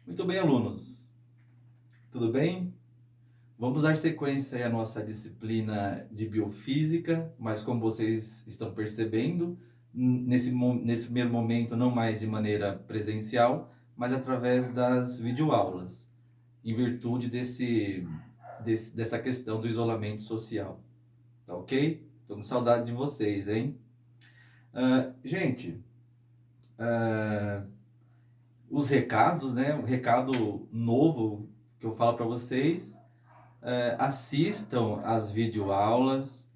Muito bem, alunos. Tudo bem? Vamos dar sequência aí à nossa disciplina de biofísica, mas como vocês estão percebendo, nesse primeiro momento não mais de maneira presencial, mas através das videoaulas, em virtude dessa questão do isolamento social. Tá ok? Tô com saudade de vocês, hein? Gente, os recados, né? O recado novo que eu falo para vocês: assistam às videoaulas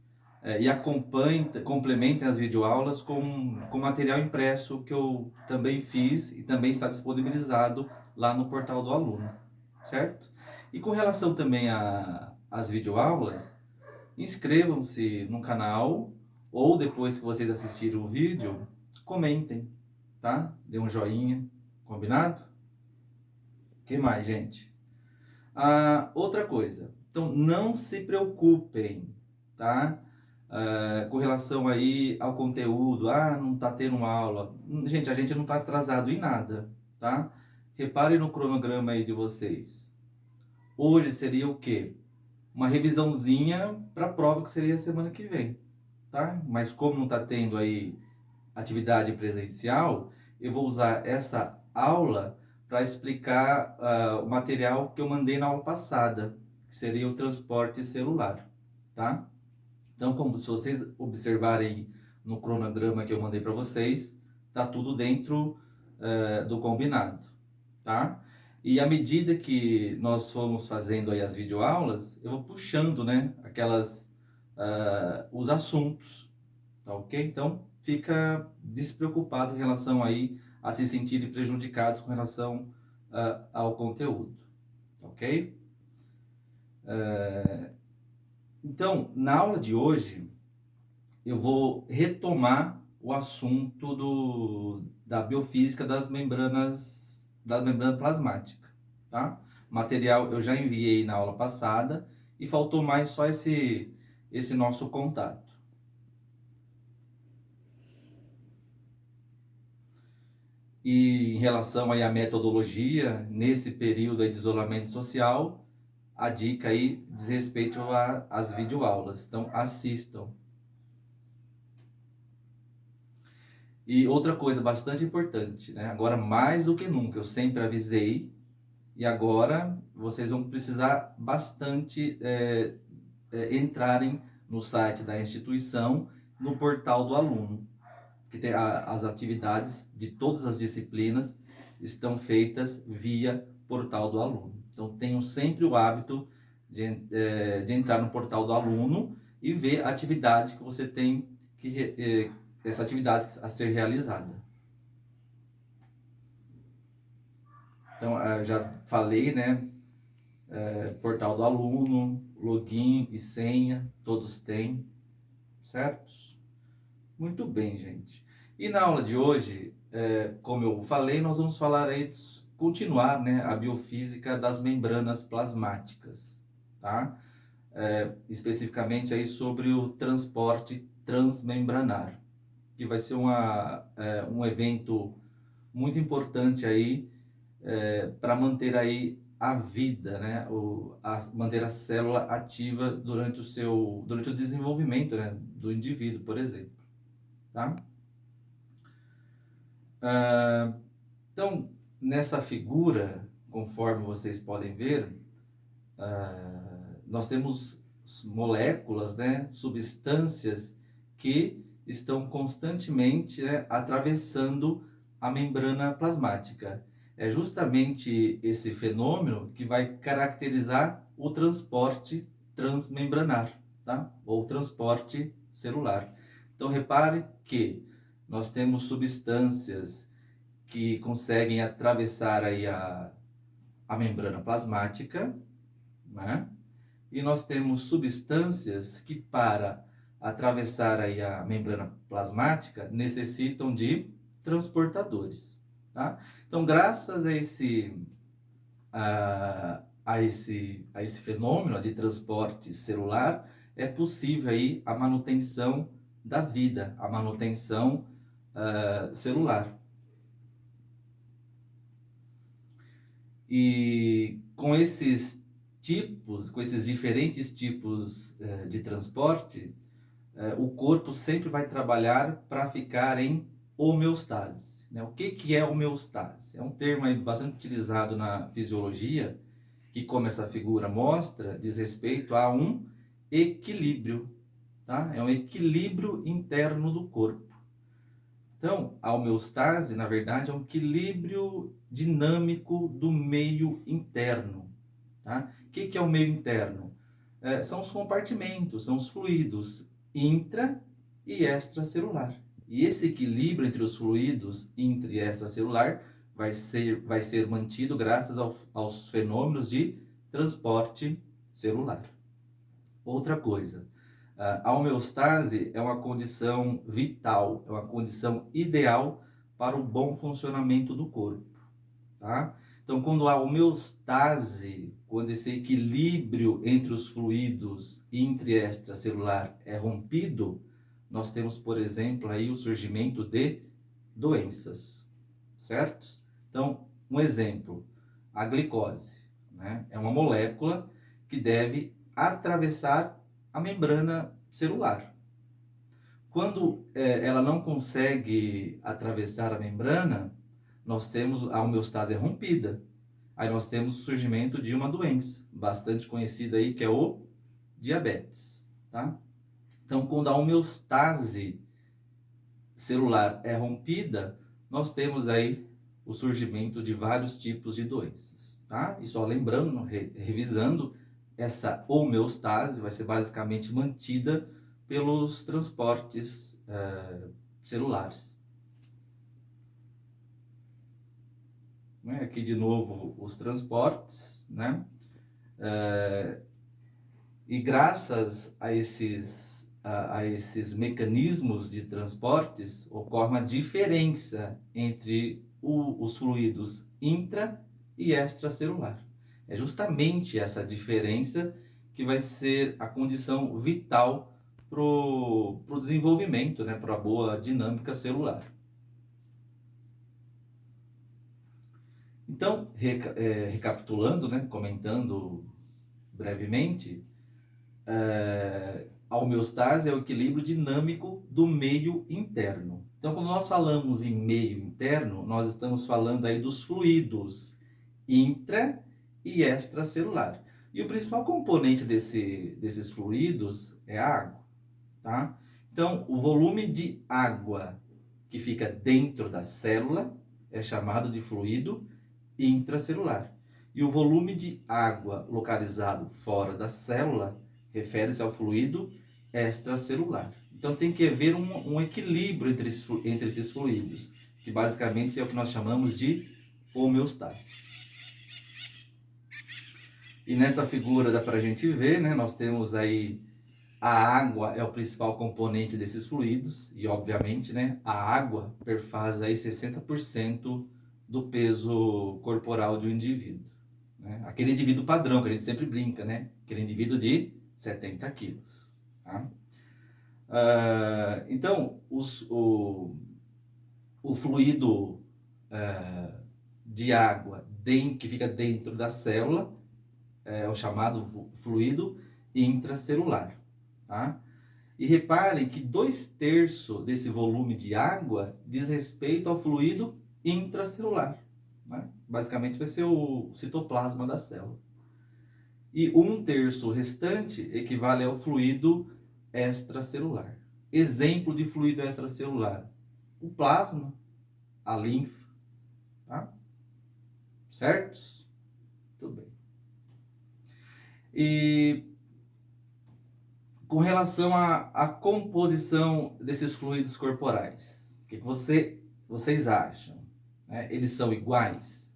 e acompanhem, complementem as videoaulas com material impresso que eu também fiz e também está disponibilizado lá no portal do aluno, certo? E com relação também às videoaulas, inscrevam-se no canal ou depois que vocês assistirem o vídeo, comentem, tá? Dê um joinha, combinado? O que mais, gente? Outra coisa, então não se preocupem, tá? Com relação aí ao conteúdo, não tá tendo aula. Gente, a gente não tá atrasado em nada, tá? Reparem no cronograma aí de vocês. Hoje seria o quê? Uma revisãozinha para a prova que seria semana que vem, tá? Mas como não tá tendo aí atividade presencial, eu vou usar essa aula para explicar o material que eu mandei na aula passada, que seria o transporte celular, tá? Então, como se vocês observarem no cronograma que eu mandei para vocês, tá tudo dentro do combinado, tá? E à medida que nós fomos fazendo aí as videoaulas, eu vou puxando, né, os assuntos, tá ok? Então, fica despreocupado em relação aí a se sentirem prejudicados com relação ao conteúdo, tá ok? Então, na aula de hoje, eu vou retomar o assunto da biofísica da membrana plasmática, tá? O material eu já enviei na aula passada e faltou mais só esse nosso contato. E em relação aí à metodologia, nesse período aí de isolamento social, a dica aí diz respeito às videoaulas. Então, assistam. E outra coisa bastante importante, né? Agora mais do que nunca, eu sempre avisei, e agora vocês vão precisar bastante entrarem no site da instituição, no portal do aluno, que tem as atividades de todas as disciplinas estão feitas via portal do aluno. Então tenham sempre o hábito de entrar no portal do aluno e ver a atividade que você tem essa atividade a ser realizada. Então, já falei, né? Portal do aluno, login e senha, todos têm, certo? Muito bem, gente. E na aula de hoje, como eu falei, nós vamos falar aí, continuar, né, a biofísica das membranas plasmáticas, tá? Especificamente aí sobre o transporte transmembranar, que vai ser um evento muito importante aí para manter aí a vida, né? Manter a célula ativa durante o desenvolvimento, né, do indivíduo, por exemplo, tá? Então, nessa figura, conforme vocês podem ver, nós temos moléculas, né, substâncias que estão constantemente, né, atravessando a membrana plasmática. É justamente esse fenômeno que vai caracterizar o transporte transmembranar, tá? Ou transporte celular. Então, repare que nós temos substâncias que conseguem atravessar aí a membrana plasmática, né? E nós temos substâncias que, para atravessar aí a membrana plasmática, necessitam de transportadores, tá? Então, graças a esse fenômeno de transporte celular, é possível aí a manutenção da vida, a manutenção celular. E com esses tipos, com esses diferentes tipos de transporte, o corpo sempre vai trabalhar para ficar em homeostase, né? O que é homeostase? É um termo aí bastante utilizado na fisiologia, que, como essa figura mostra, diz respeito a um equilíbrio, tá? É um equilíbrio interno do corpo. Então, a homeostase, na verdade, é um equilíbrio dinâmico do meio interno, tá? O que é o meio interno? São os compartimentos, são os fluidos intra e extracelular. E esse equilíbrio entre os fluidos intra e extracelular vai ser mantido graças aos fenômenos de transporte celular. Outra coisa, a homeostase é uma condição vital, é uma condição ideal para o bom funcionamento do corpo, tá? Então, quando a homeostase, quando esse equilíbrio entre os fluidos intra e extracelular é rompido, nós temos, por exemplo, aí o surgimento de doenças, certo? Então, um exemplo, a glicose, né? É uma molécula que deve atravessar a membrana celular. Quando ela não consegue atravessar a membrana, nós temos a homeostase rompida. Aí nós temos o surgimento de uma doença bastante conhecida aí, que é o diabetes, tá? Então, quando a homeostase celular é rompida, nós temos aí o surgimento de vários tipos de doenças, tá? E só lembrando, revisando, essa homeostase vai ser basicamente mantida pelos transportes celulares. Né? Aqui de novo os transportes, né? E graças a esses mecanismos de transportes, ocorre uma diferença entre os fluidos intra e extracelular. É justamente essa diferença que vai ser a condição vital para o desenvolvimento, né, para a boa dinâmica celular. Então, recapitulando, né, comentando brevemente, a homeostase é o equilíbrio dinâmico do meio interno. Então, quando nós falamos em meio interno, nós estamos falando aí dos fluidos intra e extracelular. E o principal componente desses fluidos é a água, tá? Então, o volume de água que fica dentro da célula é chamado de fluido intracelular. E o volume de água localizado fora da célula refere-se ao fluido extracelular. Então tem que haver um equilíbrio entre esses fluidos, que basicamente é o que nós chamamos de homeostase. E nessa figura dá para a gente ver, né, nós temos aí a água é o principal componente desses fluidos, e obviamente, né, a água perfaz aí 60% do peso corporal de um indivíduo. Né? Aquele indivíduo padrão que a gente sempre brinca, né? Aquele indivíduo de 70 quilos. Tá? Então, o fluido de água que fica dentro da célula é o chamado fluido intracelular. Tá? E reparem que 2/3 desse volume de água diz respeito ao fluido intracelular. Né? Basicamente vai ser o citoplasma da célula. E 1/3 restante equivale ao fluido extracelular. Exemplo de fluido extracelular: o plasma, a linfa, tá? Certos? Tudo bem. E com relação à composição desses fluidos corporais, o que vocês acham? Eles são iguais?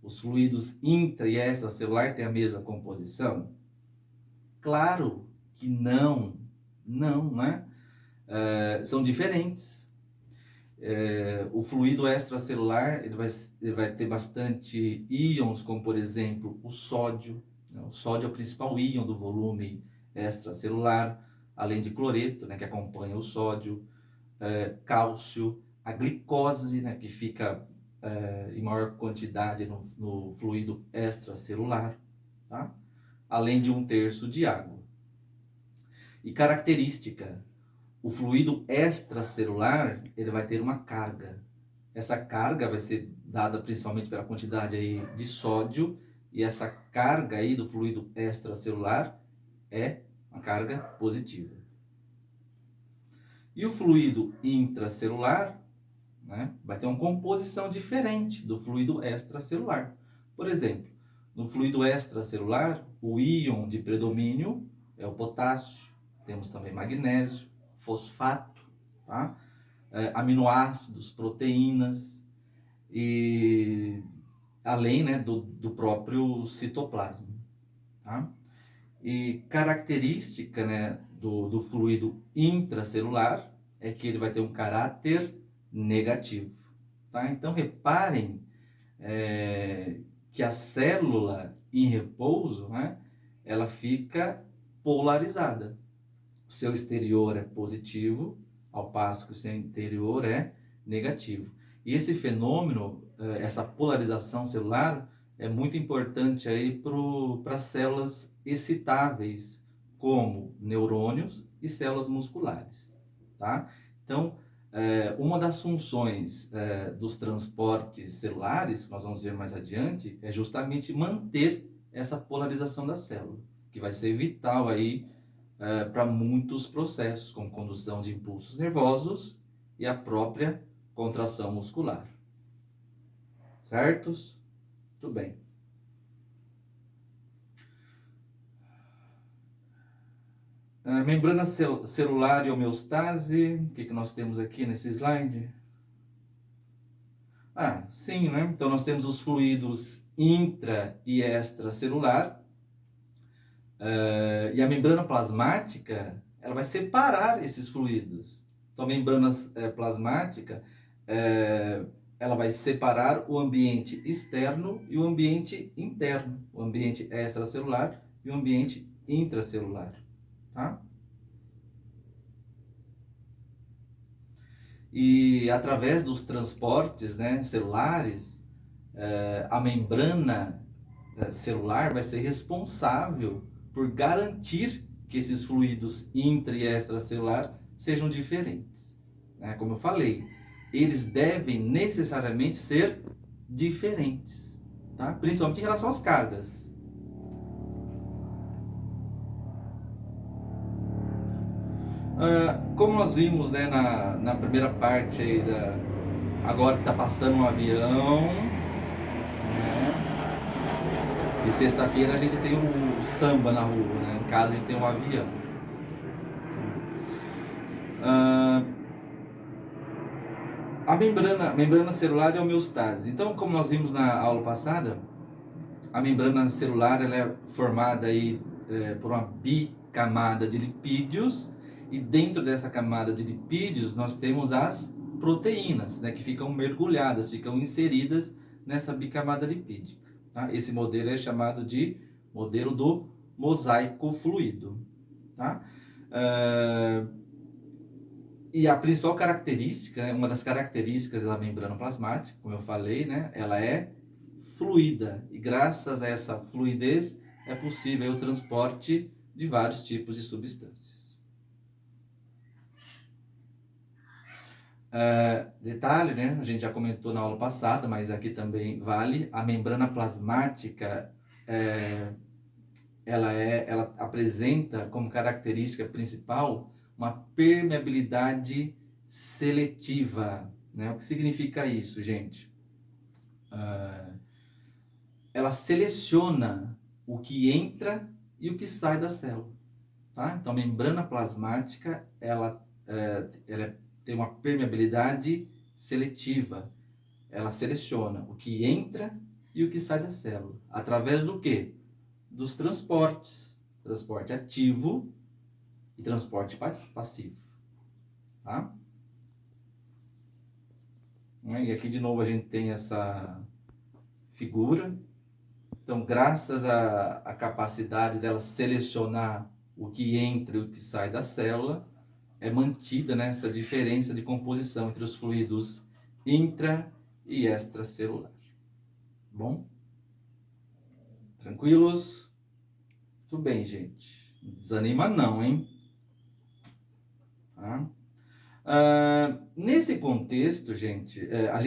Os fluidos intra e extracelular têm a mesma composição? Claro que não. Não, né? São diferentes. O fluido extracelular ele vai ter bastante íons, como por exemplo o sódio. Né? O sódio é o principal íon do volume extracelular, além de cloreto, né, que acompanha o sódio, cálcio, a glicose, né, que fica em maior quantidade no fluido extracelular, tá? Além de 1/3 de água. E característica, o fluido extracelular, ele vai ter uma carga. Essa carga vai ser dada principalmente pela quantidade aí de sódio, e essa carga aí do fluido extracelular é uma carga positiva. E o fluido intracelular, né, vai ter uma composição diferente do fluido extracelular. Por exemplo, no fluido extracelular, o íon de predomínio é o potássio, temos também magnésio, fosfato, tá? Aminoácidos, proteínas, e além, né, do próprio citoplasma. Tá? E característica, né, do fluido intracelular é que ele vai ter um caráter negativo. Tá? Então reparem que a célula em repouso, né, ela fica polarizada. O seu exterior é positivo, ao passo que o seu interior é negativo. E esse fenômeno, essa polarização celular, é muito importante aí para as células excitáveis, como neurônios e células musculares. Tá? Então, uma das funções dos transportes celulares, que nós vamos ver mais adiante, é justamente manter essa polarização da célula, que vai ser vital aí para muitos processos, como condução de impulsos nervosos e a própria contração muscular. Certos? Tudo bem. Membrana celular e homeostase, o que nós temos aqui nesse slide? Sim, né? Então nós temos os fluidos intra e extracelular, e a membrana plasmática, ela vai separar esses fluidos. Então a membrana plasmática, ela vai separar o ambiente externo e o ambiente interno, o ambiente extracelular e o ambiente intracelular. Tá? E através dos transportes, né, celulares, a membrana celular vai ser responsável por garantir que esses fluidos intra e extracelular sejam diferentes. Como eu falei, eles devem necessariamente ser diferentes, tá? Principalmente em relação às cargas. Como nós vimos, né, na primeira parte aí agora está passando um avião, né? De sexta-feira a gente tem o samba na rua, né? Em casa a gente tem um avião. A membrana celular é homeostase. Então, como nós vimos na aula passada, a membrana celular ela é formada aí, por uma bicamada de lipídios, e dentro dessa camada de lipídios nós temos as proteínas, né, que ficam mergulhadas, ficam inseridas nessa bicamada lipídica. Tá? Esse modelo é chamado de modelo do mosaico fluido. Tá? E a principal característica, uma das características da membrana plasmática, como eu falei, né, ela é fluida. E graças a essa fluidez é possível o transporte de vários tipos de substâncias. Detalhe, né, a gente já comentou na aula passada, mas aqui também vale, a membrana plasmática, ela apresenta como característica principal uma permeabilidade seletiva. Né? O que significa isso, gente? Ela seleciona o que entra e o que sai da célula. Tá? Então, a membrana plasmática ela tem uma permeabilidade seletiva. Ela seleciona o que entra e o que sai da célula. Através do quê? Dos transportes. Transporte ativo e transporte passivo. Tá? E aqui de novo a gente tem essa figura. Então, graças à capacidade dela selecionar o que entra e o que sai da célula, é mantida, né, essa diferença de composição entre os fluidos intra e extracelular. Bom? Tranquilos? Tudo bem, gente. Não desanima não, hein? Tá? Nesse contexto, gente, a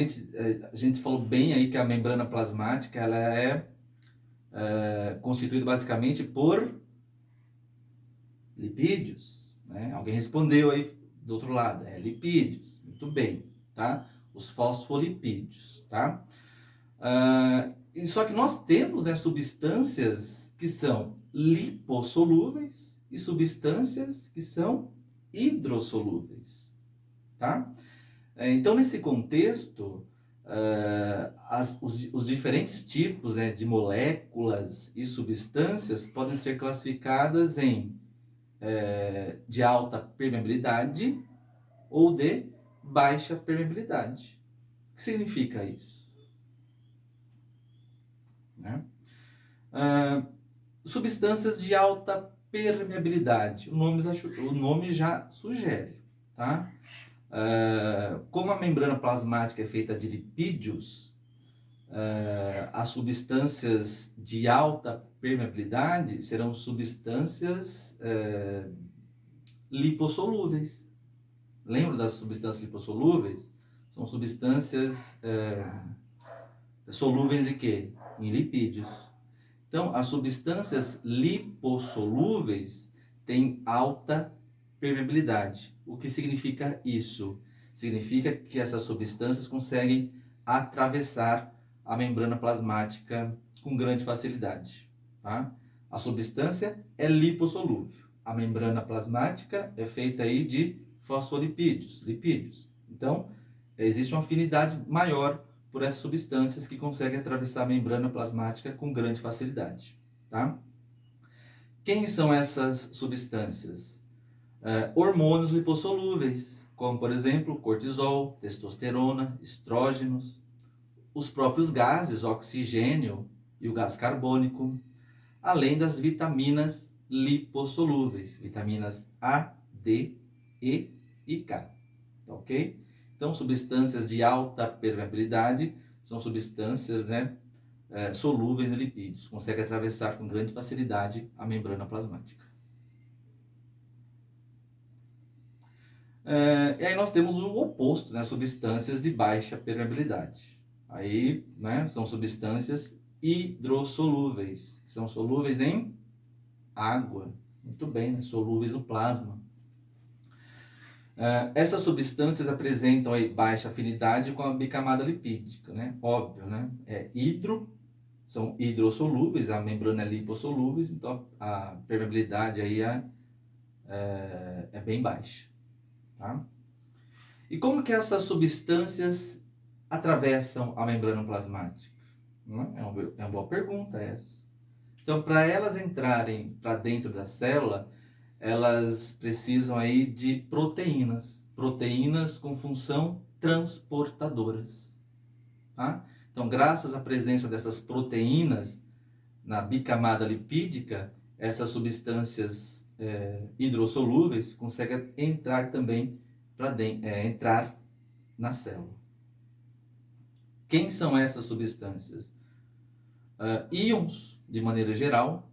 gente falou bem aí que a membrana plasmática ela é constituída basicamente por lipídios, né? Alguém respondeu aí do outro lado, lipídios, muito bem, tá? Os fosfolipídios, tá? Só que nós temos, né, substâncias que são lipossolúveis e substâncias que são hidrossolúveis, tá? Então, nesse contexto, os diferentes tipos, né, de moléculas e substâncias podem ser classificadas em de alta permeabilidade ou de baixa permeabilidade. O que significa isso? Né? Substâncias de alta permeabilidade, o nome já sugere, tá? Como a membrana plasmática é feita de lipídios, as substâncias de alta permeabilidade serão substâncias lipossolúveis. Lembra das substâncias lipossolúveis? São substâncias solúveis em quê? Em lipídios. Então, as substâncias lipossolúveis têm alta permeabilidade. O que significa isso? Significa que essas substâncias conseguem atravessar a membrana plasmática com grande facilidade. Tá? A substância é lipossolúvel. A membrana plasmática é feita aí de fosfolipídios, lipídios. Então, existe uma afinidade maior por essas substâncias que conseguem atravessar a membrana plasmática com grande facilidade. Tá? Quem são essas substâncias? Hormônios lipossolúveis, como por exemplo cortisol, testosterona, estrógenos, os próprios gases, oxigênio e o gás carbônico, além das vitaminas lipossolúveis, vitaminas A, D, E e K. Ok? Então, substâncias de alta permeabilidade são substâncias, né, solúveis em lipídios, conseguem atravessar com grande facilidade a membrana plasmática. E aí nós temos o oposto, né, substâncias de baixa permeabilidade. Aí, né, são substâncias hidrossolúveis, que são solúveis em água. Muito bem, né, solúveis no plasma. Essas substâncias apresentam aí baixa afinidade com a bicamada lipídica, né? Óbvio, né? São hidrossolúveis, a membrana é lipossolúvel, então a permeabilidade aí é bem baixa, tá? E como que essas substâncias atravessam a membrana plasmática? É uma boa pergunta essa. Então, para elas entrarem para dentro da célula, elas precisam aí de proteínas com função transportadoras, tá? Então, graças à presença dessas proteínas na bicamada lipídica, essas substâncias hidrossolúveis conseguem entrar também entrar na célula. Quem são essas substâncias? Íons, de maneira geral,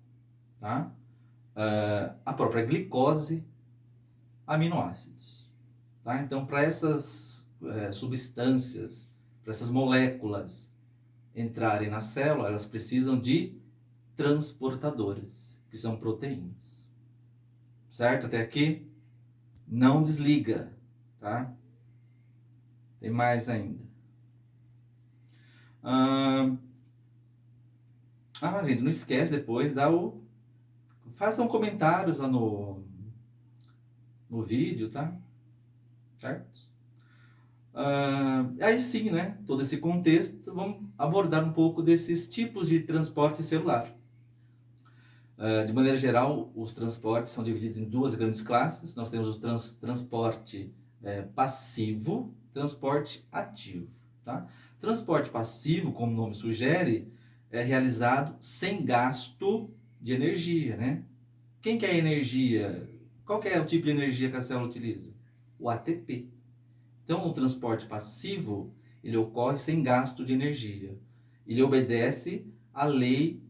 tá? A própria glicose, aminoácidos. Tá? Então, para essas substâncias, para essas moléculas entrarem na célula, elas precisam de transportadores, que são proteínas. Certo? Até aqui? Não desliga, tá? Tem mais ainda. Gente, não esquece depois, façam comentários lá no vídeo, tá? Certo? Aí sim, né? Todo esse contexto, vamos abordar um pouco desses tipos de transporte celular. De maneira geral, os transportes são divididos em duas grandes classes. Nós temos o transporte passivo, transporte ativo. Tá? Transporte passivo, como o nome sugere, é realizado sem gasto de energia. Né? Quem quer energia? Qual que é o tipo de energia que a célula utiliza? O ATP. Então, o transporte passivo, ele ocorre sem gasto de energia. Ele obedece à lei,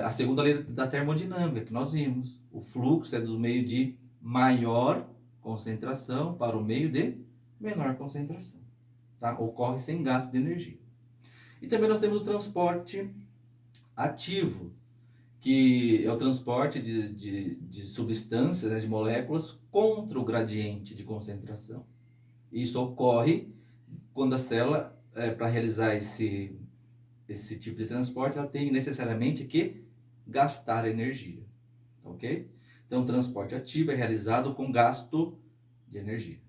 a segunda lei da termodinâmica, que nós vimos. O fluxo é do meio de maior concentração para o meio de menor concentração. Tá? Ocorre sem gasto de energia. E também nós temos o transporte ativo, que é o transporte de substâncias, né, de moléculas contra o gradiente de concentração. Isso ocorre quando a célula, para realizar esse tipo de transporte, ela tem necessariamente que gastar energia. Ok? Então, o transporte ativo é realizado com gasto de energia.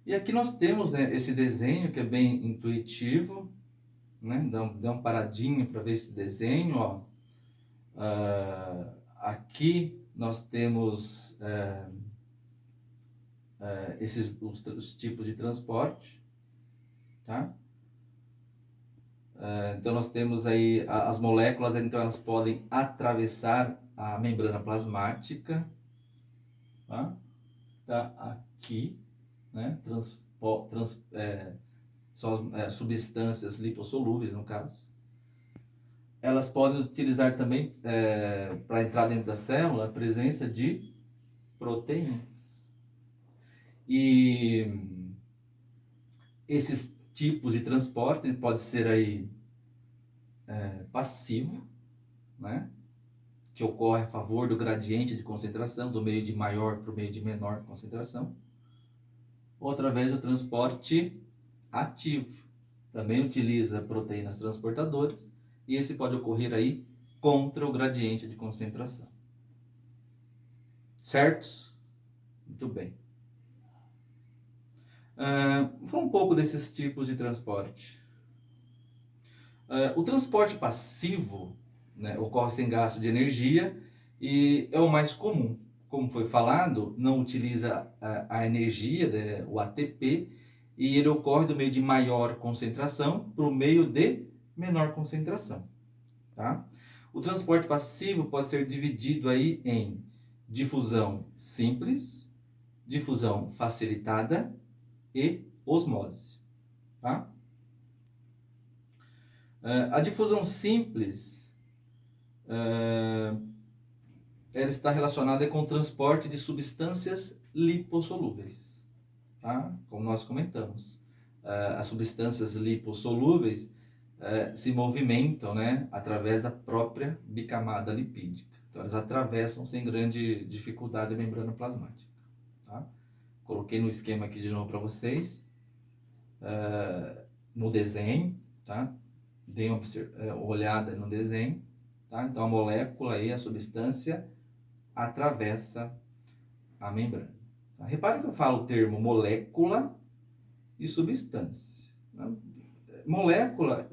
E aqui nós temos, né, esse desenho que é bem intuitivo, né? Dá um paradinho para ver esse desenho, ó. Aqui nós temos os tipos de transporte, tá? Então nós temos aí as moléculas, então elas podem atravessar a membrana plasmática, tá? Tá aqui, né? São as substâncias lipossolúveis, no caso. Elas podem utilizar também, para entrar dentro da célula, a presença de proteínas. E esses tipos de transporte pode ser aí passivo, né? Que ocorre a favor do gradiente de concentração, do meio de maior para o meio de menor concentração. Ou através do transporte ativo. Também utiliza proteínas transportadoras, e esse pode ocorrer aí contra o gradiente de concentração. Certos? Muito bem. Vamos falar um pouco desses tipos de transporte. O transporte passivo, né, ocorre sem gasto de energia e é o mais comum. Como foi falado, não utiliza a energia, né, o ATP, e ele ocorre do meio de maior concentração para o meio de menor concentração. Tá? O transporte passivo pode ser dividido aí em difusão simples, difusão facilitada e osmose. Tá? A difusão simples ela está relacionada com o transporte de substâncias lipossolúveis. Tá? Como nós comentamos, as substâncias lipossolúveis se movimentam, né, através da própria bicamada lipídica. Então, elas atravessam sem grande dificuldade a membrana plasmática. Tá? Coloquei no esquema aqui de novo para vocês, no desenho, tá? Deem uma olhada no desenho. Tá? Então, a molécula e a substância atravessa a membrana. Tá? Repare que eu falo o termo molécula e substância. Tá? Molécula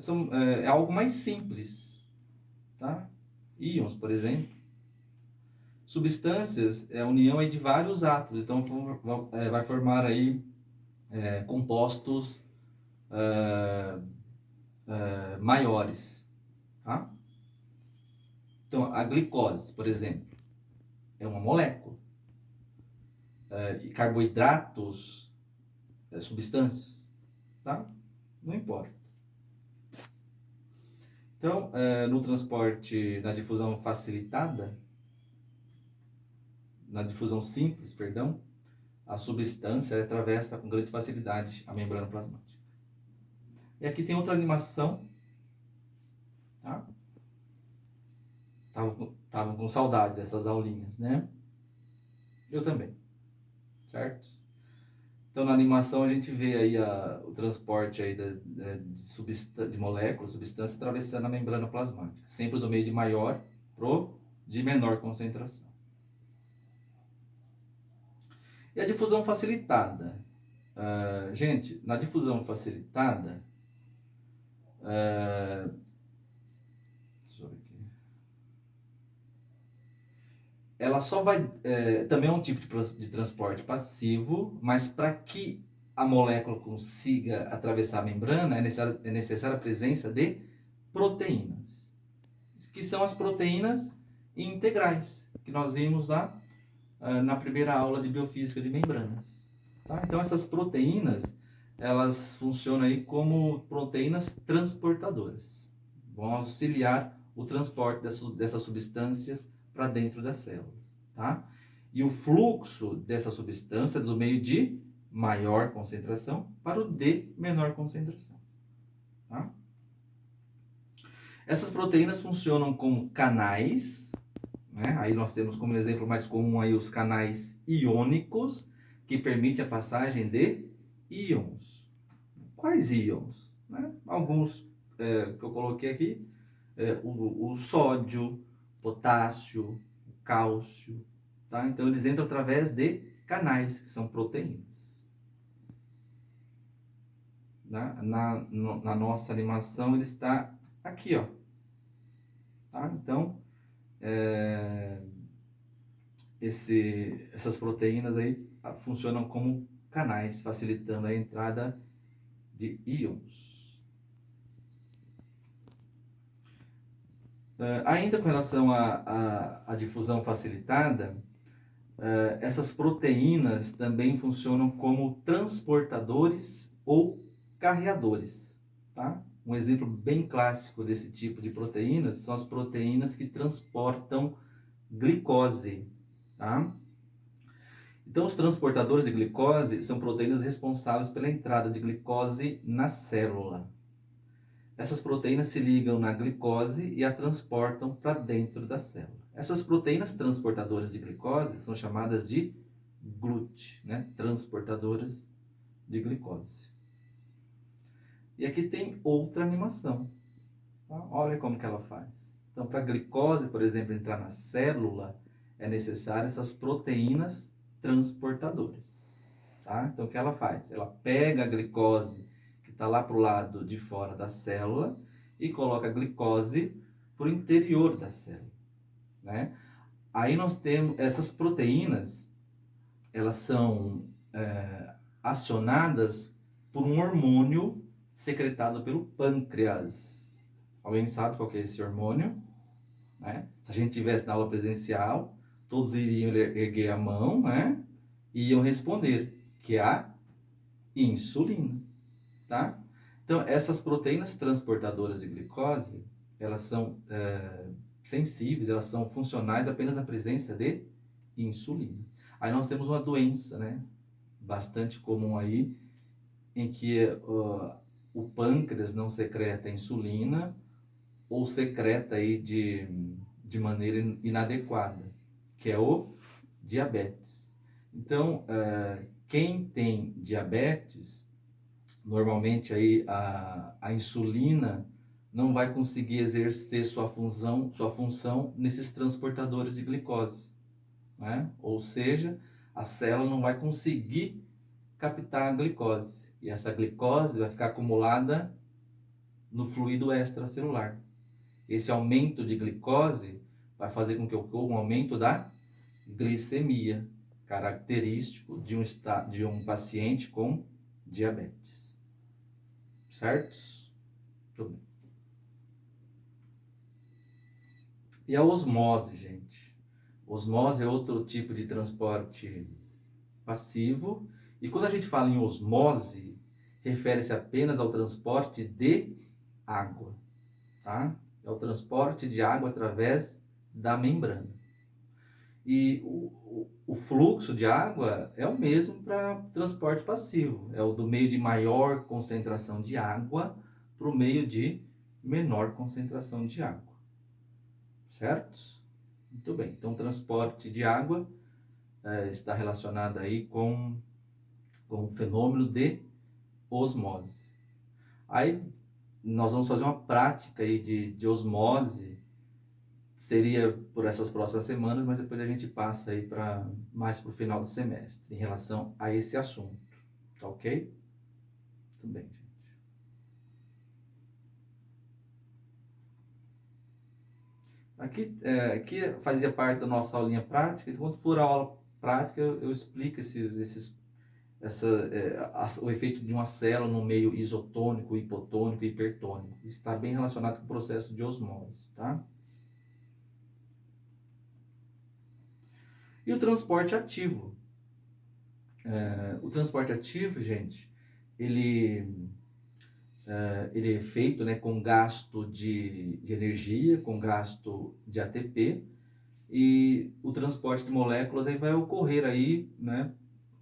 é algo mais simples, tá? Íons, por exemplo. Substâncias é a união aí de vários átomos, então vai formar aí compostos maiores, tá? Então, a glicose, por exemplo, é uma molécula. E carboidratos, substâncias, tá? Não importa. Então, no transporte, na difusão facilitada, na difusão simples, perdão, a substância atravessa com grande facilidade a membrana plasmática. E aqui tem outra animação, tá? Tava com saudade dessas aulinhas, né? Eu também, certo? Então, na animação a gente vê aí o transporte aí de moléculas, substância, atravessando a membrana plasmática, sempre do meio de maior pro de menor concentração. E a difusão facilitada? Gente, na difusão facilitada, deixa eu ver aqui. Ela só vai, também é um tipo de transporte passivo, mas para que a molécula consiga atravessar a membrana, é necessária a presença de proteínas, que são as proteínas integrais, que nós vimos lá na primeira aula de biofísica de membranas. Tá? Então, essas proteínas, elas funcionam aí como proteínas transportadoras. Vão auxiliar o transporte dessas substâncias para dentro das células, tá? E o fluxo dessa substância é do meio de maior concentração para o de menor concentração, tá? Essas proteínas funcionam como canais, né? Aí nós temos como exemplo mais comum aí os canais iônicos, que permitem a passagem de íons. Quais íons? Né? Alguns que eu coloquei aqui, o sódio, potássio, o cálcio, tá? Então eles entram através de canais, que são proteínas. Na nossa animação ele está aqui, ó. Tá? Então, essas proteínas aí funcionam como canais, facilitando a entrada de íons. Ainda com relação à difusão facilitada, essas proteínas também funcionam como transportadores ou carreadores, tá? Um exemplo bem clássico desse tipo de proteínas são as proteínas que transportam glicose, tá? Então, os transportadores de glicose são proteínas responsáveis pela entrada de glicose na célula. Essas proteínas se ligam na glicose e a transportam para dentro da célula. Essas proteínas transportadoras de glicose são chamadas de GLUT, né? Transportadoras de glicose. E aqui tem outra animação. Tá? Olha como que ela faz. Então, para a glicose, por exemplo, entrar na célula, é necessário essas proteínas transportadoras. Tá? Então, o que ela faz? Ela pega a glicose que está lá para o lado de fora da célula e coloca a glicose para o interior da célula. Né? Aí nós temos essas proteínas, elas são acionadas por um hormônio secretado pelo pâncreas. Alguém sabe qual que é esse hormônio? Né? Se a gente tivesse na aula presencial, todos iriam erguer a mão, né? E iam responder, que é a insulina, tá? Então, essas proteínas transportadoras de glicose, elas são sensíveis, elas são funcionais apenas na presença de insulina. Aí nós temos uma doença, né? Bastante comum aí, em que o pâncreas não secreta insulina ou secreta aí de maneira inadequada, que é o diabetes. Então, quem tem diabetes, normalmente aí a insulina não vai conseguir exercer sua função nesses transportadores de glicose, né? Ou seja, a célula não vai conseguir captar a glicose. E essa glicose vai ficar acumulada no fluido extracelular. Esse aumento de glicose vai fazer com que ocorra um aumento da glicemia, característico de um paciente com diabetes. Certo? Muito bem. E a osmose, gente. Osmose é outro tipo de transporte passivo. E quando a gente fala em osmose, refere-se apenas ao transporte de água, tá? É o transporte de água através da membrana. E o fluxo de água é o mesmo para transporte passivo. É o do meio de maior concentração de água para o meio de menor concentração de água. Certo? Muito bem. Então, o transporte de água está relacionado aí com o fenômeno de osmose. Aí, nós vamos fazer uma prática aí de osmose, seria por essas próximas semanas, mas depois a gente passa aí mais para o final do semestre, em relação a esse assunto. Tá ok? Tudo bem, gente. Aqui fazia parte da nossa aulinha prática, então quando for a aula prática, eu explico o efeito de uma célula no meio isotônico, hipotônico e hipertônico. Isso está bem relacionado com o processo de osmose, tá? E o transporte ativo. O transporte ativo, gente, ele, ele é feito, né, com gasto de energia, com gasto de ATP, e o transporte de moléculas aí vai ocorrer aí, né,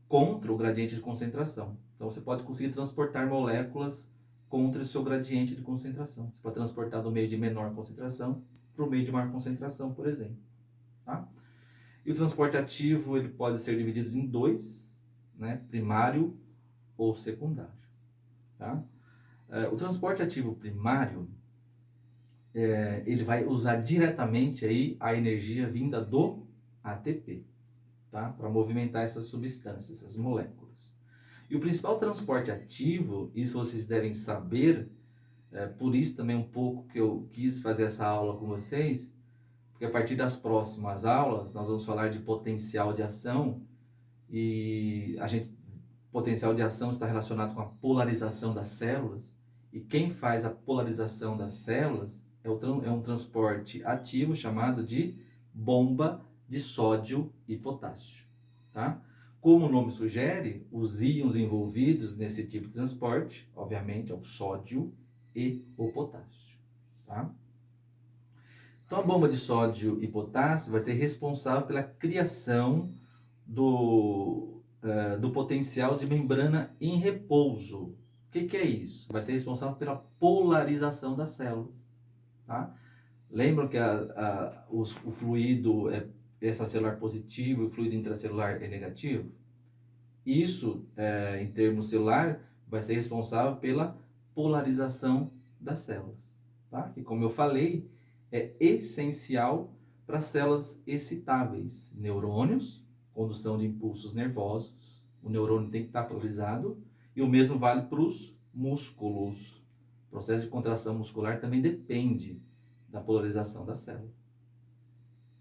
contra o gradiente de concentração. Então você pode conseguir transportar moléculas contra o seu gradiente de concentração. Você pode transportar do meio de menor concentração para o meio de maior concentração, por exemplo. Tá? E o transporte ativo ele pode ser dividido em dois, né, primário ou secundário. Tá? O transporte ativo primário, ele vai usar diretamente aí a energia vinda do ATP, tá? Para movimentar essas substâncias, essas moléculas. E o principal transporte ativo, isso vocês devem saber, por isso também um pouco que eu quis fazer essa aula com vocês, porque a partir das próximas aulas nós vamos falar de potencial de ação, e potencial de ação está relacionado com a polarização das células, e quem faz a polarização das células é um transporte ativo chamado de bomba de sódio e potássio. Tá? Como o nome sugere, os íons envolvidos nesse tipo de transporte, obviamente, é o sódio e o potássio. Tá? Então, a bomba de sódio e potássio vai ser responsável pela criação do potencial de membrana em repouso. O que é isso? Vai ser responsável pela polarização das células. Tá? Lembram que o fluido é extracelular positivo e o fluido intracelular é negativo? Isso, em termos celular, vai ser responsável pela polarização das células. Tá? Que, como eu falei, é essencial para células excitáveis, neurônios, condução de impulsos nervosos, o neurônio tem que estar polarizado, e o mesmo vale para os músculos. O processo de contração muscular também depende da polarização da célula.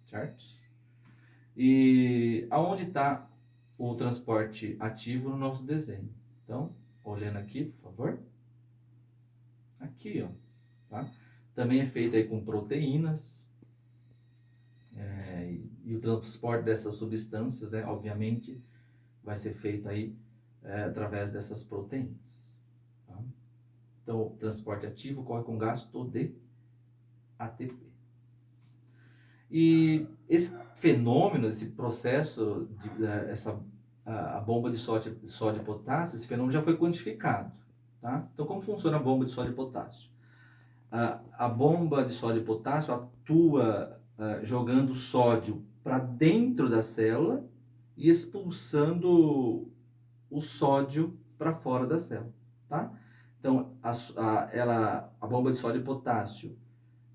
Certo? E aonde está o transporte ativo no nosso desenho? Então, olhando aqui, por favor. Aqui, ó. Tá? Também é feito aí com proteínas. E o transporte dessas substâncias, né, obviamente, vai ser feito aí através dessas proteínas. Tá? Então, o transporte ativo ocorre com gasto de ATP. E esse fenômeno, esse processo, a bomba de sódio e potássio, esse fenômeno já foi quantificado. Tá? Então, como funciona a bomba de sódio e potássio? A bomba de sódio e potássio atua jogando sódio para dentro da célula e expulsando o sódio para fora da célula. Tá? Então, a bomba de sódio e potássio,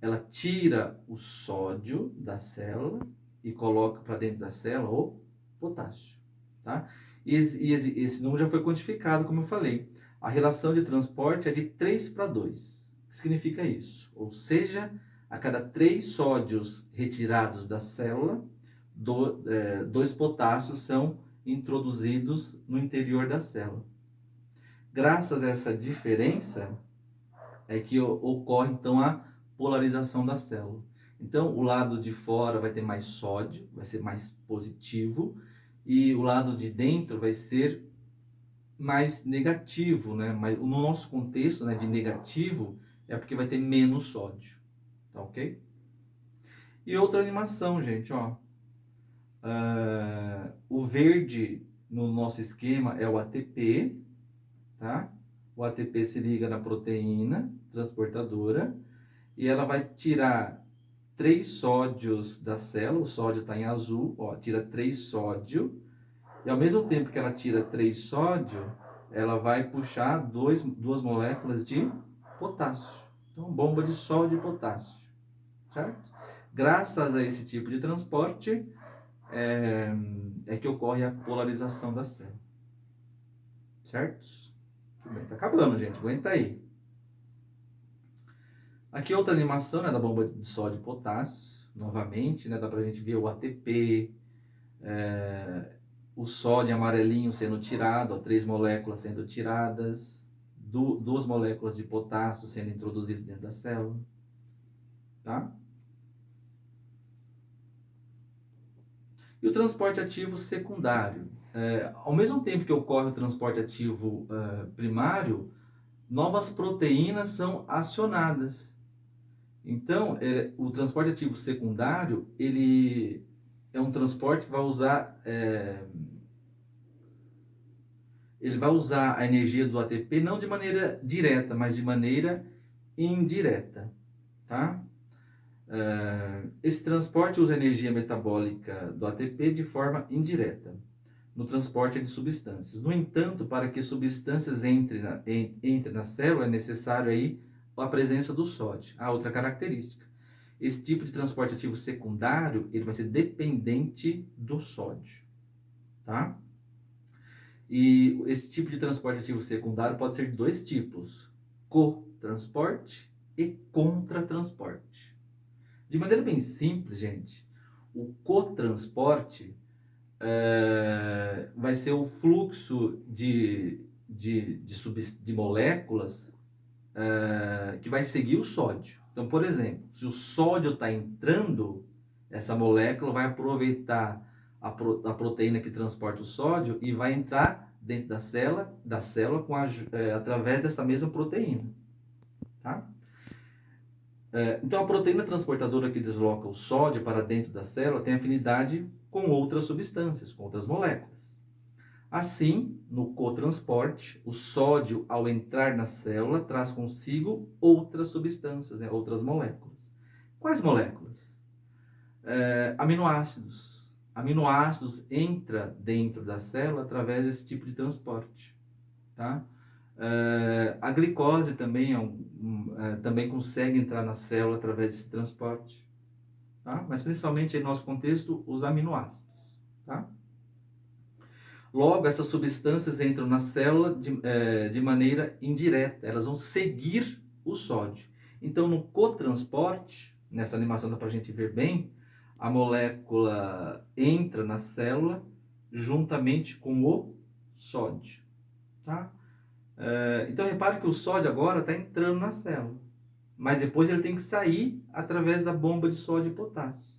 ela tira o sódio da célula e coloca para dentro da célula o potássio. Tá? E esse número já foi quantificado, como eu falei. A relação de transporte é de 3 para 2. O que significa isso? Ou seja, a cada 3 sódios retirados da célula, 2 potássios são introduzidos no interior da célula. Graças a essa diferença é que ocorre então a polarização da célula. Então, o lado de fora vai ter mais sódio, vai ser mais positivo, e o lado de dentro vai ser mais negativo, né? Mas no nosso contexto, né, de negativo, é porque vai ter menos sódio, tá ok? E outra animação, gente, ó. O verde no nosso esquema é o ATP, tá? O ATP se liga na proteína transportadora e ela vai tirar 3 sódios da célula, o sódio está em azul, ó, tira 3 sódio, e ao mesmo tempo que ela tira 3 sódio, ela vai puxar duas moléculas de potássio. Então, bomba de sódio e potássio, certo? Graças a esse tipo de transporte, é que ocorre a polarização da célula, certo? Tudo bem, tá acabando, gente, aguenta aí. Aqui outra animação, né, da bomba de sódio e potássio, novamente, né, dá pra gente ver o ATP, o sódio amarelinho sendo tirado, ó, 3 moléculas sendo tiradas, 2 moléculas de potássio sendo introduzidas dentro da célula, tá? E o transporte ativo secundário? Ao mesmo tempo que ocorre o transporte ativo primário, novas proteínas são acionadas. Então, o transporte ativo secundário, ele é um transporte que vai usar, ele vai usar a energia do ATP não de maneira direta, mas de maneira indireta, tá? Esse transporte usa a energia metabólica do ATP de forma indireta no transporte de substâncias. No entanto, para que substâncias entrem na célula, é necessário aí a presença do sódio. A outra característica. Esse tipo de transporte ativo secundário, ele vai ser dependente do sódio, tá? E esse tipo de transporte ativo secundário pode ser de dois tipos: cotransporte e contratransporte. De maneira bem simples, gente, o cotransporte vai ser o fluxo de moléculas que vai seguir o sódio. Então, por exemplo, se o sódio está entrando, essa molécula vai aproveitar a proteína que transporta o sódio e vai entrar dentro da célula através dessa mesma proteína. Tá? Então, a proteína transportadora que desloca o sódio para dentro da célula tem afinidade com outras substâncias, com outras moléculas. Assim, no cotransporte, o sódio, ao entrar na célula, traz consigo outras substâncias, né, outras moléculas. Quais moléculas? Aminoácidos. Aminoácidos entram dentro da célula através desse tipo de transporte. Tá? A glicose também, também consegue entrar na célula através desse transporte. Tá? Mas principalmente em nosso contexto, os aminoácidos. Tá? Logo, essas substâncias entram na célula de maneira indireta, elas vão seguir o sódio. Então, no cotransporte, nessa animação dá para a gente ver bem, a molécula entra na célula juntamente com o sódio. Tá? Então, repare que o sódio agora está entrando na célula, mas depois ele tem que sair através da bomba de sódio e potássio.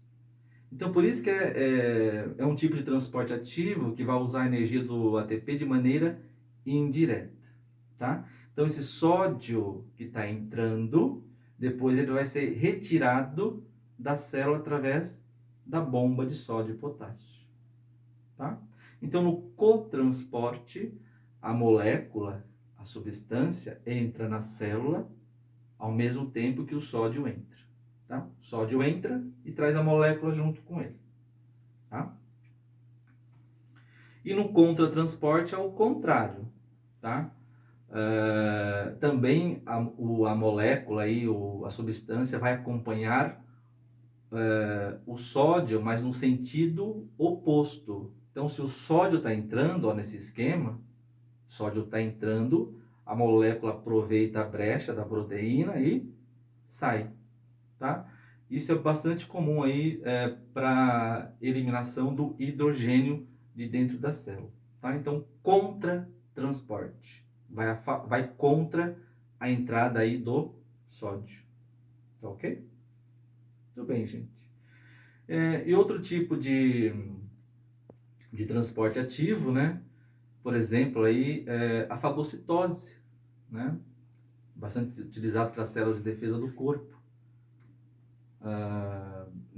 Então, por isso que é um tipo de transporte ativo que vai usar a energia do ATP de maneira indireta, tá? Então, esse sódio que está entrando, depois ele vai ser retirado da célula através da bomba de sódio e potássio, tá? Então, no cotransporte, a molécula, a substância, entra na célula ao mesmo tempo que o sódio entra. Tá? O sódio entra e traz a molécula junto com ele. Tá? E no contratransporte é o contrário. Tá? Também a molécula, aí, a substância vai acompanhar o sódio, mas no sentido oposto. Então, se o sódio está entrando, ó, nesse esquema, o sódio está entrando, a molécula aproveita a brecha da proteína e sai. Tá? Isso é bastante comum aí para eliminação do hidrogênio de dentro da célula. Tá? Então, contra-transporte. Vai contra a entrada aí do sódio. Tá ok? Tudo bem, gente. E outro tipo de transporte ativo, né? Por exemplo, aí, a fagocitose, né? Bastante utilizado para as células de defesa do corpo.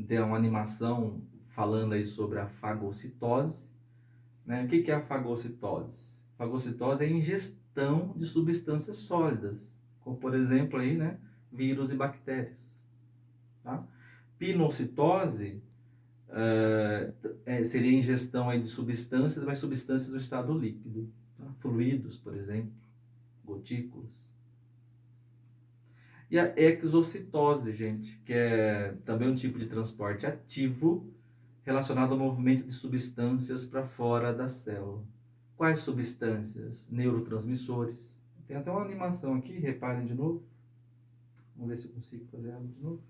Tem uma animação falando aí sobre a fagocitose. Né? O que é a fagocitose? Fagocitose é a ingestão de substâncias sólidas, como por exemplo aí, né, vírus e bactérias. Tá? Pinocitose seria a ingestão aí de substâncias, mas substâncias do estado líquido. Tá? Fluidos, por exemplo, gotículas. E a exocitose, gente, que é também um tipo de transporte ativo relacionado ao movimento de substâncias para fora da célula. Quais substâncias? Neurotransmissores. Tem até uma animação aqui, reparem de novo. Vamos ver se eu consigo fazer ela de novo.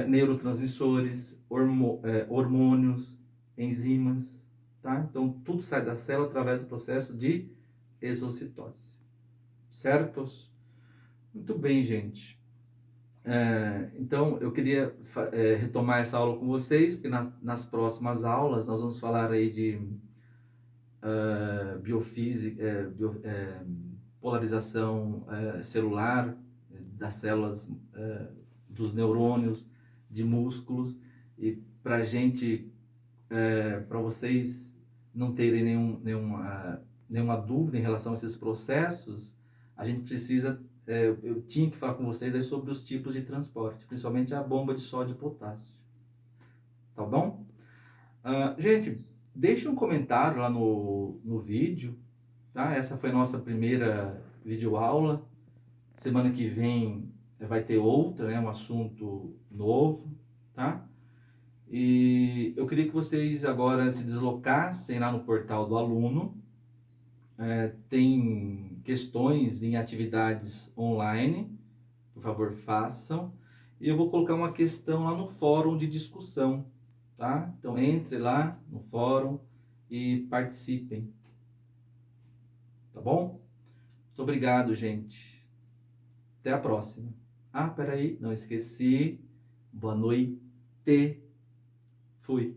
Neurotransmissores, hormônios, enzimas. Tá? Então, tudo sai da célula através do processo de exocitose. Certos? Muito bem, gente. Então, eu queria retomar essa aula com vocês, porque nas próximas aulas nós vamos falar aí de biofísica, polarização celular das células, dos neurônios, de músculos, e para gente, para vocês não terem nenhuma dúvida em relação a esses processos, a gente precisa, eu tinha que falar com vocês aí sobre os tipos de transporte, principalmente a bomba de sódio e potássio, tá bom? Gente, deixe um comentário lá no vídeo, tá? Essa foi a nossa primeira videoaula. Semana que vem vai ter outra, né? Um assunto novo, tá? E eu queria que vocês agora se deslocassem lá no portal do aluno. Tem questões em atividades online, por favor, façam. E eu vou colocar uma questão lá no fórum de discussão, tá? Então entre lá no fórum e participem, tá bom? Muito obrigado, gente. Até a próxima. Peraí, não esqueci. Boa noite. Fui.